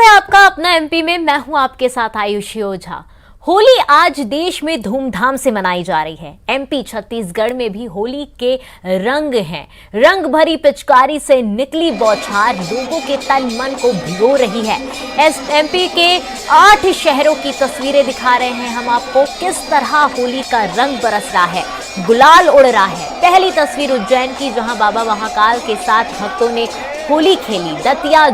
है आपका अपना एमपी में। मैं हूं आपके साथ आयुषी ओझा। होली आज देश में धूमधाम से मनाई जा रही है। एमपी छत्तीसगढ़ में भी होली के रंग हैं। रंग भरी पिचकारी से निकली बौछार लोगों के तन मन को भिगो रही है। एमपी के 8 शहरों की तस्वीरें दिखा रहे हैं हम आपको, किस तरह होली का रंग बरस रहा है, गुलाल उड़ रहा है। पहली तस्वीर उज्जैन की, जहां बाबा महाकाल के साथ भक्तों ने होली खेली। दतिया,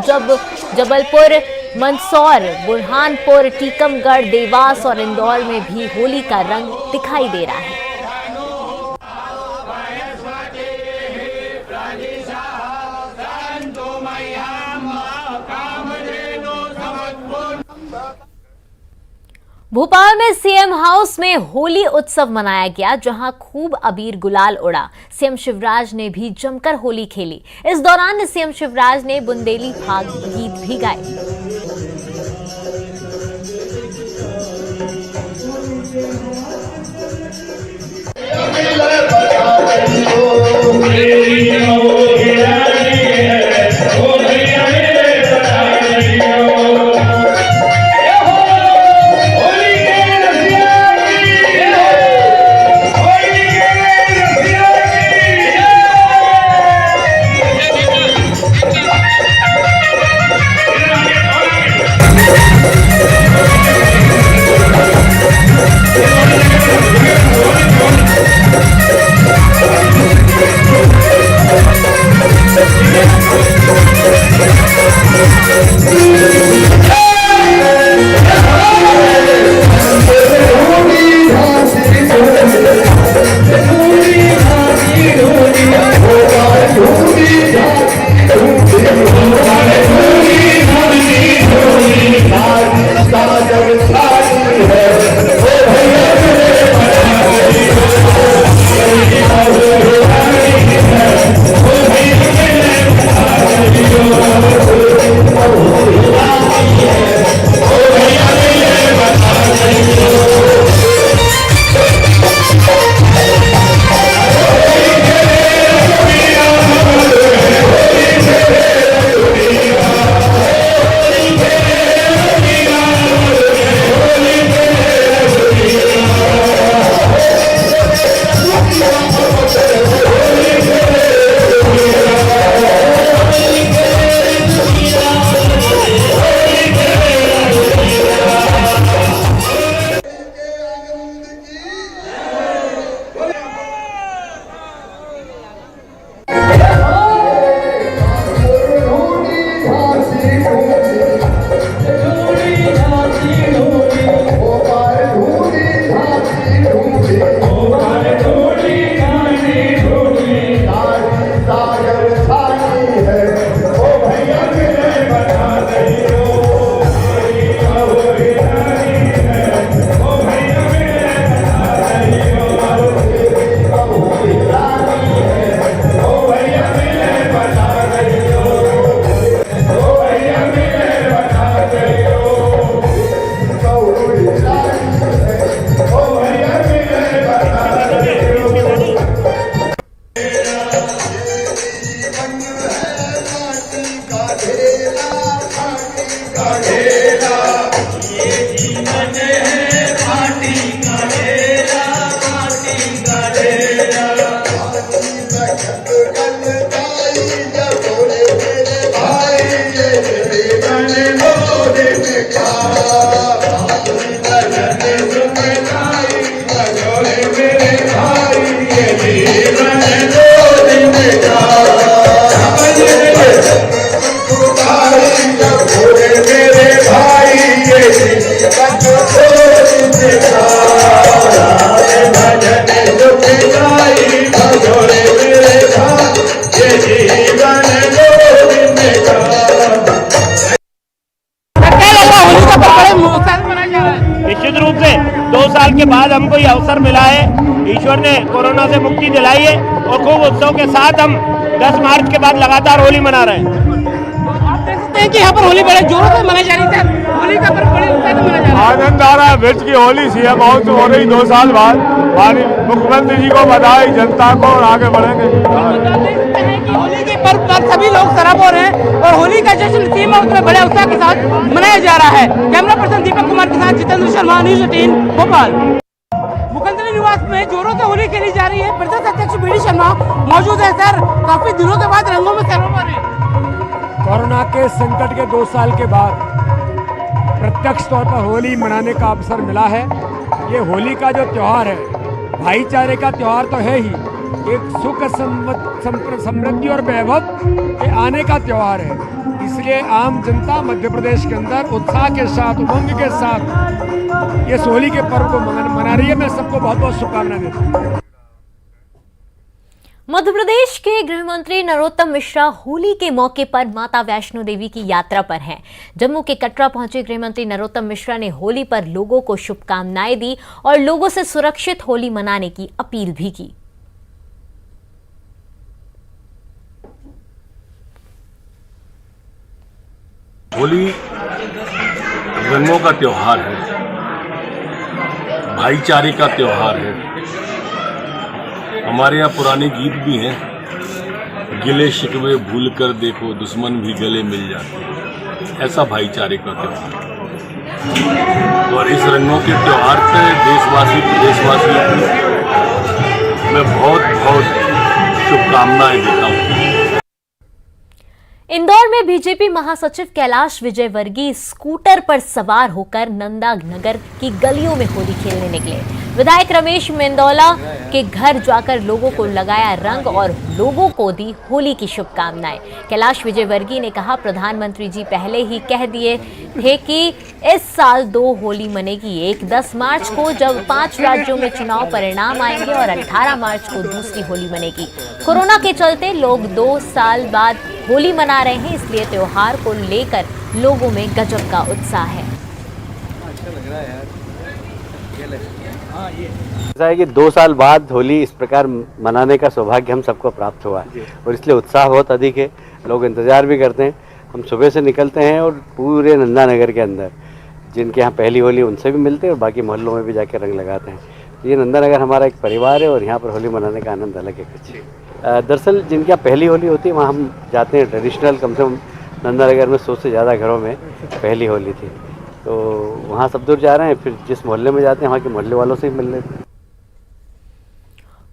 जबलपुर, मंदसौर, बुरहानपुर, टीकमगढ़, देवास और इंदौर में भी होली का रंग दिखाई दे रहा है। भोपाल में सीएम हाउस में होली उत्सव मनाया गया, जहां खूब अबीर गुलाल उड़ा। सीएम शिवराज ने भी जमकर होली खेली। इस दौरान सीएम शिवराज ने बुंदेली फाग गीत भी गाए। निश्चित रूप से 2 साल के बाद हमको ये अवसर मिला है, ईश्वर ने कोरोना से मुक्ति दिलाई है और खूब उत्सव के साथ हम 10 मार्च के बाद लगातार होली मना रहे हैं। हैं कि यहाँ पर होली बड़े जोरों से मनाई जा रही है, होली का पर्व बड़े उत्साह से मनाया जा रहा है। आनंद आ रहा है, ब्रिज की होली सी है, बहुत हो रही 2 साल बाद। हमारी मुख्यमंत्री जी को बधाई, जनता को, और आगे बढ़ेंगे। होली के पर्व पर सभी लोग सराबोर हैं और होली का जश्न सीमा उसमें बड़े उत्साह के साथ मनाया जा रहा है। कैमरा पर्सन दीपक कुमार के साथ जितेंद्र शर्मा, न्यूज़ 18 भोपाल। मुख्यमंत्री निवास में जोरों से होली खेली जा रही है। प्रदेश अध्यक्ष बी डी शर्मा मौजूद है। सर, काफी दिनों के बाद रंगों में सराबोर है। कोरोना के संकट के 2 साल के बाद प्रत्यक्ष तौर पर होली मनाने का अवसर मिला है। ये होली का जो त्योहार है, भाईचारे का त्योहार तो है ही, एक सुख समृद्धि और वैभव के आने का त्योहार है। इसलिए आम जनता मध्य प्रदेश के अंदर उत्साह के साथ, उमंग के साथ ये होली के पर्व को मना रही है। मैं सबको बहुत बहुत शुभकामनाएं देता हूँ। मध्य प्रदेश के गृह मंत्री नरोत्तम मिश्रा होली के मौके पर माता वैष्णो देवी की यात्रा पर हैं। जम्मू के कटरा पहुंचे गृह मंत्री नरोत्तम मिश्रा ने होली पर लोगों को शुभकामनाएं दी और लोगों से सुरक्षित होली मनाने की अपील भी की। होली रंगों का त्योहार है, भाईचारे का त्योहार है। हमारे यहाँ पुराने गीत भी हैं, गिले शिकवे भूल कर देखो दुश्मन भी गले मिल जाते। ऐसा भाईचारे का त्योहार है और इस रंगों के त्योहार पे देशवासी प्रदेशवासियों को मैं बहुत बहुत शुभकामनाएं देता हूँ। इंदौर में बीजेपी महासचिव कैलाश विजयवर्गीय स्कूटर पर सवार होकर नंदा नगर की गलियों में होली खेलने निकले। विधायक रमेश मेंदोला के घर जाकर लोगों को लगाया रंग और लोगों को दी होली की शुभकामनाएं। कैलाश विजयवर्गीय ने कहा, प्रधानमंत्री जी पहले ही कह दिए थे कि इस साल 2 होली मनेगी। एक 10 मार्च को जब 5 राज्यों में चुनाव परिणाम आएंगे और 18 मार्च को दूसरी होली मनेगी। कोरोना के चलते लोग 2 साल बाद होली मना रहे हैं, इसलिए त्योहार को लेकर लोगों में गजब का उत्साह है। ऐसा है कि 2 साल बाद होली इस प्रकार मनाने का सौभाग्य हम सबको प्राप्त हुआ है और इसलिए उत्साह बहुत अधिक है। लोग इंतजार भी करते हैं। हम सुबह से निकलते हैं और पूरे नंदा नगर के अंदर जिनके यहाँ पहली होली उनसे भी मिलते हैं और बाकी मोहल्लों में भी जाके रंग लगाते हैं। तो ये नंदा नगर हमारा एक परिवार है और यहाँ पर होली मनाने का आनंद अलग है कुछ। दरअसल जिनके यहाँ पहली होली होती है वहाँ हम जाते हैं। ट्रेडिशनल कम से कम नंदा नगर में 100 से ज़्यादा घरों में पहली होली थी, तो वहाँ सब दूर जा रहे हैं। फिर जिस मोहल्ले में जाते हैं वहाँ के मोहल्ले वालों से ही मिल लेते हैं।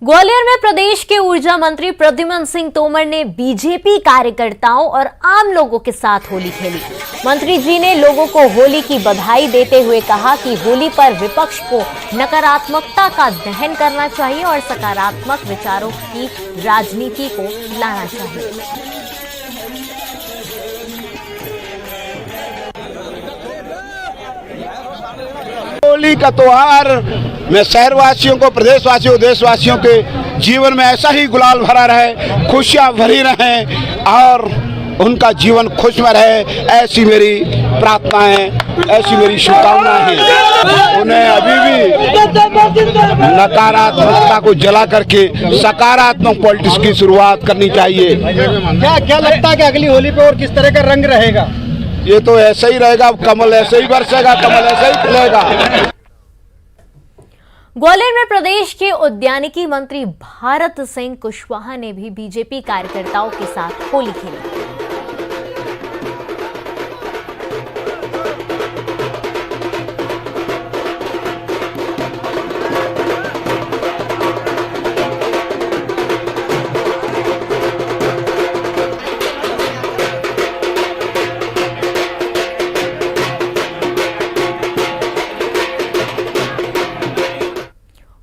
ग्वालियर में प्रदेश के ऊर्जा मंत्री प्रद्युम्न सिंह तोमर ने बीजेपी कार्यकर्ताओं और आम लोगों के साथ होली खेली। मंत्री जी ने लोगों को होली की बधाई देते हुए कहा कि होली पर विपक्ष को नकारात्मकता का दहन करना चाहिए और सकारात्मक विचारों की राजनीति को लाना चाहिए। होली का त्योहार में शहरवासियों को, प्रदेशवासियों, देशवासियों के जीवन में ऐसा ही गुलाल भरा रहे, खुशियां भरी रहें और उनका जीवन खुश में रहे, ऐसी मेरी प्रार्थनाएं, ऐसी मेरी शुभकामनाएं हैं। उन्हें अभी भी नकारात्मकता को जला करके सकारात्मक पॉलिटिक्स की शुरुआत करनी चाहिए। क्या लगता है कि अगली होली पे और किस तरह का रंग रहेगा? ये तो ऐसे ही रहेगा, कमल ऐसे ही बरसेगा, कमल ऐसे ही खिलेगा। ग्वालियर में प्रदेश के उद्यानिकी मंत्री भारत सिंह कुशवाहा ने भी बीजेपी कार्यकर्ताओं के साथ होली खेली।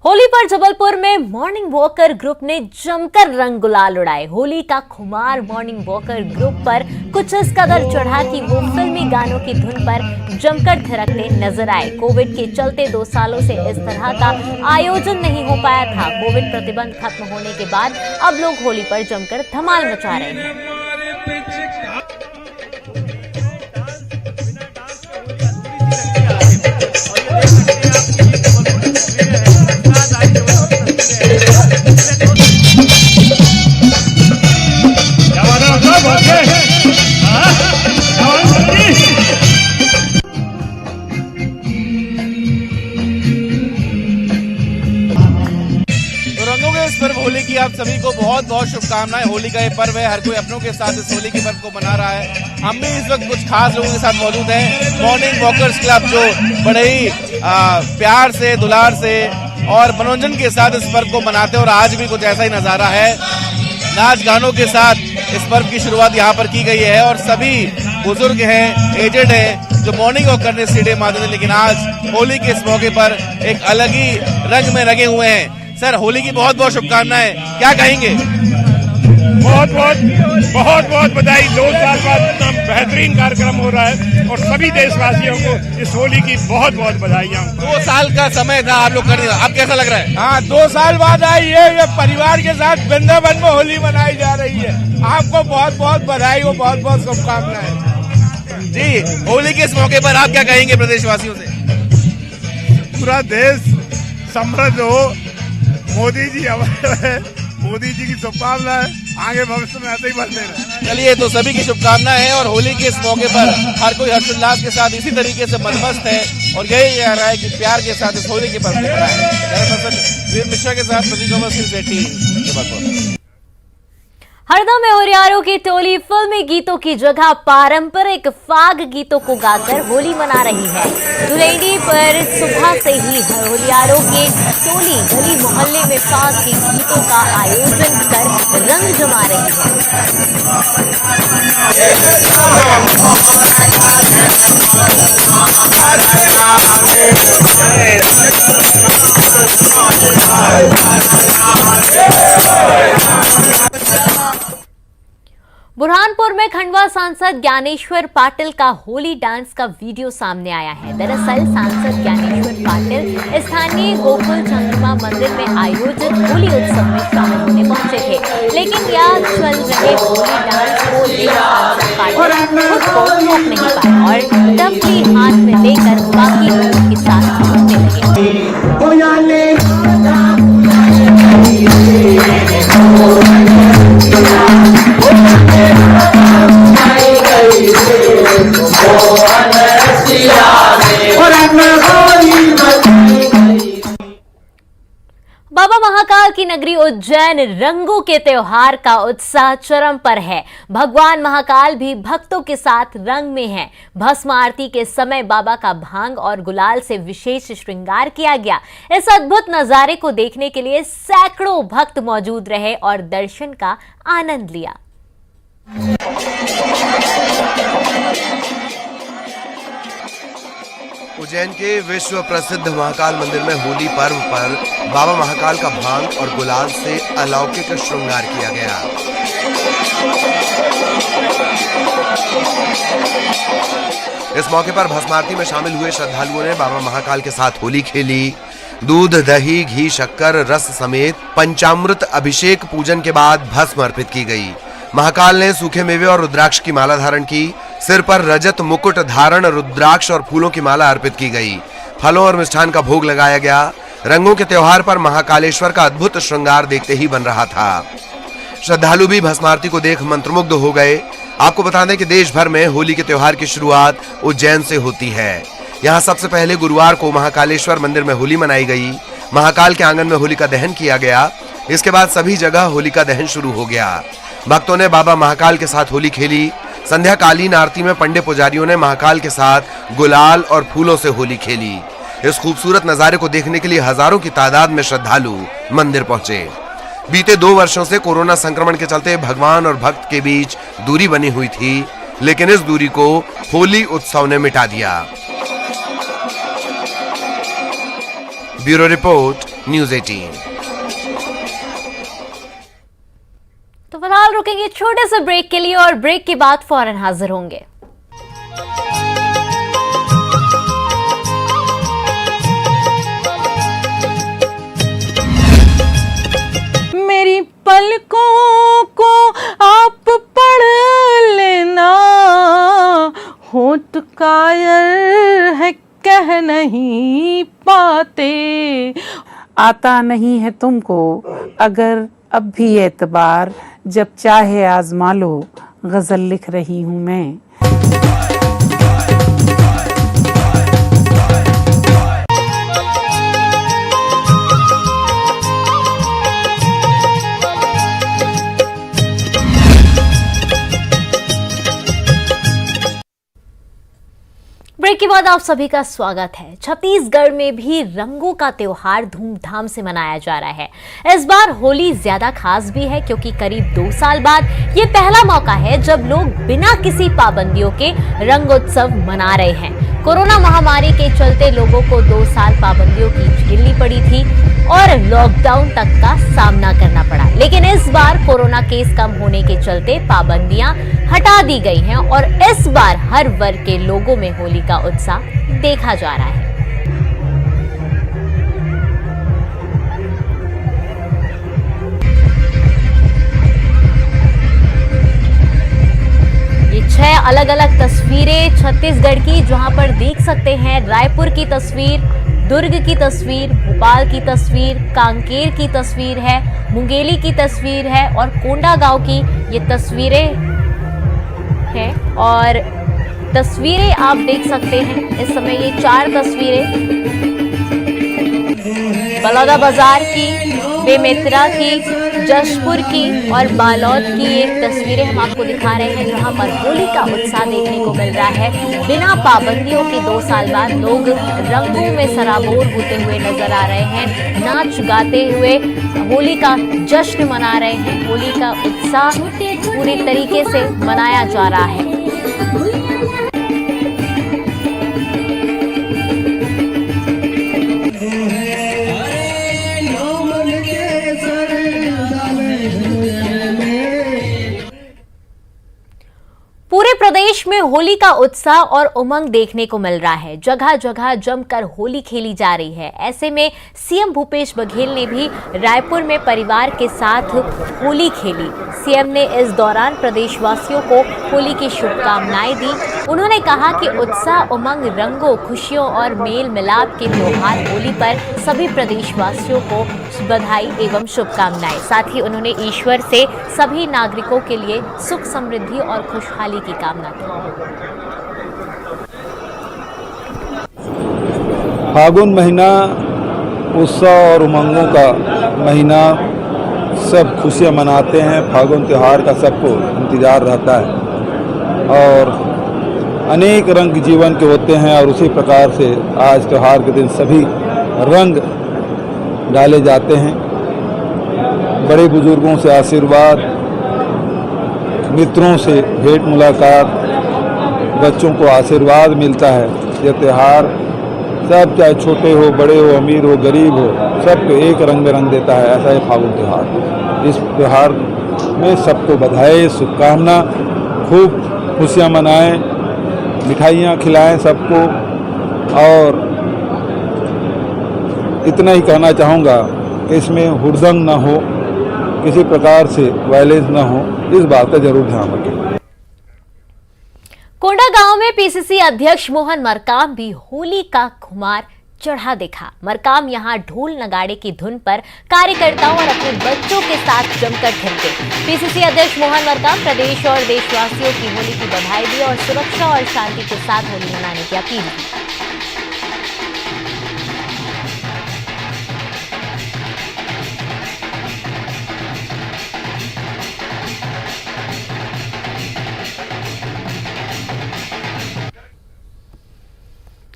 होली पर जबलपुर में मॉर्निंग वॉकर ग्रुप ने जमकर रंग गुलाल उड़ाए। होली का खुमार मॉर्निंग वॉकर ग्रुप पर कुछ इस कदर चढ़ा कि वो फिल्मी गानों की धुन पर जमकर थिरकते नजर आए। कोविड के चलते 2 सालों से इस तरह का आयोजन नहीं हो पाया था। कोविड प्रतिबंध खत्म होने के बाद अब लोग होली पर जमकर धमाल मचा रहे हैं। जवान बहुत बहुत शुभकामनाएं। होली का ये पर्व है, हर कोई अपनों के साथ इस होली के पर्व को मना रहा है। हम भी इस वक्त कुछ खास लोगों के साथ मौजूद हैं। मॉर्निंग वॉकर्स क्लब जो बड़े ही प्यार से, दुलार से और मनोरंजन के साथ इस पर्व को मनाते हैं और आज भी कुछ ऐसा ही नजारा है। नाच गानों के साथ इस पर्व की शुरुआत यहाँ पर की गई है और सभी बुजुर्ग हैं, एजेड हैं जो मॉर्निंग वॉक करने स्टेडियम आते थे, लेकिन आज होली के इस मौके पर एक अलग ही रंग में रंगे हुए हैं। सर, होली की बहुत बहुत शुभकामनाएं, क्या कहेंगे? बहुत बहुत बधाई। 2 साल बाद इतना बेहतरीन कार्यक्रम हो रहा है और सभी देशवासियों को इस होली की बहुत बहुत बधाइयाँ। 2 साल का समय था आप लोग करने, अब कैसा लग रहा है? हाँ, 2 साल बाद आई है, ये परिवार के साथ वृंदावन में होली मनाई जा रही है। आपको बहुत बहुत बधाई हो, बहुत बहुत शुभकामनाएं। जी, होली के इस मौके पर आप क्या कहेंगे प्रदेशवासियों से? पूरा देश समृद्ध हो, मोदी जी है, मोदी जी की शुभकामनाएं, आगे भविष्य में ऐसे ही बढ़ते रहे। चलिए, तो सभी की शुभकामनाएं हैं और होली के इस मौके पर हर कोई हर्षोल्लास के साथ इसी तरीके से मदमस्त है और यही कह रहा है कि प्यार के साथ इस होली के पर्व को मनाएं। मिश्रा के साथ प्रतीक अवस्थी। हरदम में होरियारों की टोली फिल्मी गीतों की जगह पारंपरिक फाग गीतों को गाकर होली मना रही है। दुलेडी पर सुबह से ही होरियारों की टोली गली मोहल्ले में फाग के गीतों का आयोजन कर रंग जमा रही बुरहानपुर में खंडवा सांसद ज्ञानेश्वर पाटिल का होली डांस का वीडियो सामने आया है। दरअसल सांसद ज्ञानेश्वर पाटिल स्थानीय गोकुल चंद्रमा मंदिर में आयोजित होली उत्सव में शामिल होने पहुंचे थे, लेकिन यहाँ चल रहे होली डांस को लेकर पाटिल खुद को रोक नहीं पाए और डफली हाथ में लेकर बाकी लोगों के साथ घूमने लगे। बाबा महाकाल की नगरी उज्जैन रंगों के त्योहार का उत्साह चरम पर है। भगवान महाकाल भी भक्तों के साथ रंग में हैं। भस्म आरती के समय बाबा का भांग और गुलाल से विशेष श्रृंगार किया गया। इस अद्भुत नजारे को देखने के लिए सैकड़ों भक्त मौजूद रहे और दर्शन का आनंद लिया। उज्जैन के विश्व प्रसिद्ध महाकाल मंदिर में होली पर्व पर बाबा महाकाल का भांग और गुलाल से अलौकिक श्रृंगार किया गया। इस मौके पर भस्मारती में शामिल हुए श्रद्धालुओं ने बाबा महाकाल के साथ होली खेली। दूध, दही, घी, शक्कर, रस समेत पंचामृत अभिषेक पूजन के बाद भस्म अर्पित की गई। महाकाल ने सूखे मेवे और रुद्राक्ष की माला धारण की। सिर पर रजत मुकुट धारण, रुद्राक्ष और फूलों की माला अर्पित की गई। फलों और मिष्ठान का भोग लगाया गया। रंगों के त्योहार पर महाकालेश्वर का अद्भुत श्रृंगार देखते ही बन रहा था। श्रद्धालु भी भस्मारती को देख मंत्रमुग्ध हो गए। आपको बता दें कि देश भर में होली के त्योहार की शुरुआत उज्जैन से होती है। यहाँ सबसे पहले गुरुवार को महाकालेश्वर मंदिर में होली मनाई गई। महाकाल के आंगन में होली का दहन किया गया। इसके बाद सभी जगह होली का दहन शुरू हो गया। भक्तों ने बाबा महाकाल के साथ होली खेली। संध्या कालीन आरती में पंडित पुजारियों ने महाकाल के साथ गुलाल और फूलों से होली खेली। इस खूबसूरत नजारे को देखने के लिए हजारों की तादाद में श्रद्धालु मंदिर पहुंचे। बीते 2 वर्षों से कोरोना संक्रमण के चलते भगवान और भक्त के बीच दूरी बनी हुई थी, लेकिन इस दूरी को होली उत्सव ने मिटा दिया। Bureau report, news 18। तो फिलहाल रुकेंगे छोटे से ब्रेक के लिए और ब्रेक के बाद फौरन हाजिर होंगे। मेरी पलकों को आप पढ़ लेना, होठ कायर है कह नहीं पाते। आता नहीं है तुमको अगर अब भी एतबार, जब चाहे आजमा लो, गजल लिख रही हूँ मैं। ब्रेक के बाद आप सभी का स्वागत है। छत्तीसगढ़ में भी रंगों का त्योहार धूमधाम से मनाया जा रहा है। इस बार होली ज्यादा खास भी है क्योंकि करीब 2 साल बाद ये पहला मौका है जब लोग बिना किसी पाबंदियों के रंग उत्सव मना रहे हैं। कोरोना महामारी के चलते लोगों को 2 साल पाबंदियों की झेलनी पड़ी थी और लॉकडाउन तक का सामना करना पड़ा, लेकिन इस बार कोरोना केस कम होने के चलते पाबंदियां हटा दी गई हैं और इस बार हर वर्ग के लोगों में होली का उत्साह देखा जा रहा है। ये 6 अलग अलग तस्वीरें छत्तीसगढ़ की, जहां पर देख सकते हैं रायपुर की तस्वीर, दुर्ग की तस्वीर, भोपाल की तस्वीर, कांकेर की तस्वीर है, मुंगेली की तस्वीर है और कोंडागांव की ये तस्वीरें हैं। और तस्वीरें आप देख सकते हैं इस समय, ये 4 तस्वीरें बलौदाबाजार की, बेमेतरा की, जशपुर की और बालोद की एक तस्वीरें हम आपको दिखा रहे हैं, जहां पर होली का उत्साह देखने को मिल रहा है। बिना पाबंदियों के 2 साल बाद लोग रंगों में सराबोर होते हुए नजर आ रहे हैं, नाच गाते हुए होली का जश्न मना रहे हैं। होली का उत्साह पूरी तरीके से मनाया जा रहा है। पूरे प्रदेश में होली का उत्साह और उमंग देखने को मिल रहा है। जगह जगह जमकर होली खेली जा रही है। ऐसे में सीएम भूपेश बघेल ने भी रायपुर में परिवार के साथ होली खेली। सीएम ने इस दौरान प्रदेशवासियों को होली की शुभकामनाएं दी। उन्होंने कहा कि उत्साह, उमंग, रंगों, खुशियों और मेल मिलाप के त्योहार होली पर सभी प्रदेशवासियों को बधाई एवं शुभकामनाएं। साथ ही उन्होंने ईश्वर से सभी नागरिकों के लिए सुख, समृद्धि और खुशहाली की कामना की। फागुन महीना उत्सव और उमंगों का महीना, सब खुशियां मनाते हैं। फागुन त्यौहार का सबको इंतजार रहता है और अनेक रंग जीवन के होते हैं और उसी प्रकार से आज त्यौहार के दिन सभी रंग डाले जाते हैं। बड़े बुजुर्गों से आशीर्वाद, मित्रों से भेंट मुलाकात, बच्चों को आशीर्वाद मिलता है। यह त्यौहार सब, चाहे छोटे हो, बड़े हो, अमीर हो, गरीब हो, सबको एक रंग में रंग देता है। ऐसा है फागुन त्यौहार। इस त्यौहार में सबको बधाई, शुभकामना, खूब खुशियाँ मनाएं, मिठाइयाँ खिलाएं सबको। और इतना ही कहना चाहूँगा कि इसमें हुड़दंग ना हो, किसी प्रकार से वायलेंस ना हो, इस बात का जरूर ध्यान रखें। कोंडागांव में पीसीसी अध्यक्ष मोहन मरकाम भी होली का खुमार चढ़ा दिखा। मरकाम यहां ढोल नगाड़े की धुन पर कार्यकर्ताओं और अपने बच्चों के साथ जमकर थिरके। पीसीसी अध्यक्ष मोहन मरकाम प्रदेश और देशवासियों की होली की बधाई दी और सुरक्षा और शांति के साथ होली मनाने की अपील की।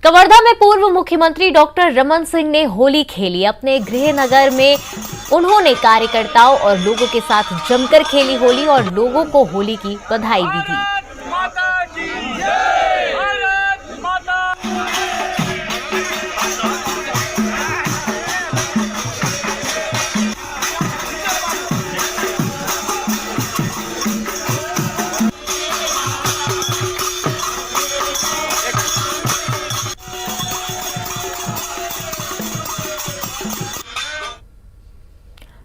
कवर्धा में पूर्व मुख्यमंत्री डॉक्टर रमन सिंह ने होली खेली। अपने गृह नगर में उन्होंने कार्यकर्ताओं और लोगों के साथ जमकर खेली होली और लोगों को होली की बधाई भी दी।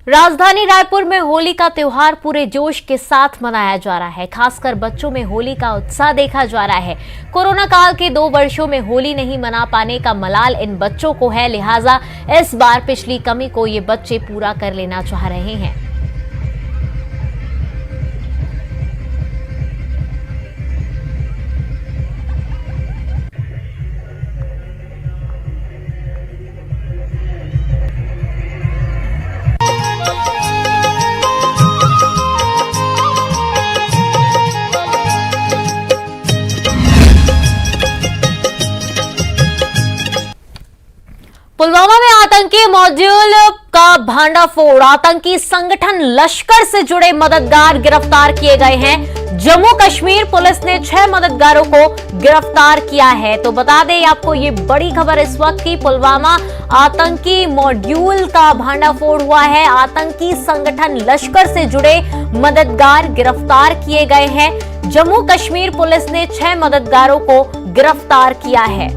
राजधानी रायपुर में होली का त्योहार पूरे जोश के साथ मनाया जा रहा है। खासकर बच्चों में होली का उत्साह देखा जा रहा है। कोरोना काल के 2 वर्षों में होली नहीं मना पाने का मलाल इन बच्चों को है, लिहाजा इस बार पिछली कमी को ये बच्चे पूरा कर लेना चाह रहे हैं। मॉड्यूल का भांडाफोड़, आतंकी संगठन लश्कर से जुड़े मददगार गिरफ्तार किए गए हैं। जम्मू कश्मीर पुलिस ने 6 मददगारों को गिरफ्तार किया है। तो बता दें आपको ये बड़ी खबर इस वक्त की, पुलवामा आतंकी मॉड्यूल का भांडाफोड़ हुआ है। आतंकी संगठन लश्कर से जुड़े मददगार गिरफ्तार किए गए हैं। जम्मू कश्मीर पुलिस ने 6 मददगारों को गिरफ्तार किया है।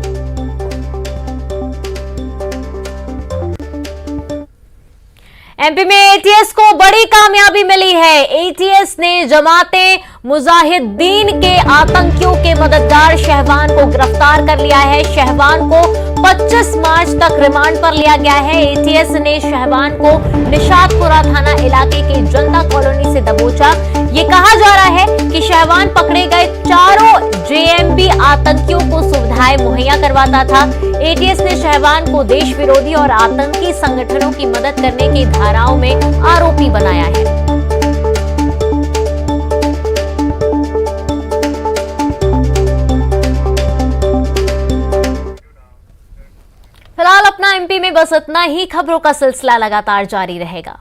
एमपी में एटीएस को बड़ी कामयाबी मिली है। एटीएस ने जमाते मुजाहिदीन के आतंकियों के मददगार शहवान को गिरफ्तार कर लिया है। शहवान को 25 मार्च तक रिमांड पर लिया गया है। एटीएस ने शहवान को निशातपुरा थाना इलाके के जनता कॉलोनी से दबोचा। ये कहा जा रहा है कि शहवान पकड़े गए चारों जेएमबी आतंकियों को सुविधाएं मुहैया करवाता था। एटीएस ने शहवान को देश विरोधी और आतंकी संगठनों की मदद करने की धाराओं में आरोपी बनाया है। फिलहाल अपना एमपी में बस इतना ही। खबरों का सिलसिला लगातार जारी रहेगा।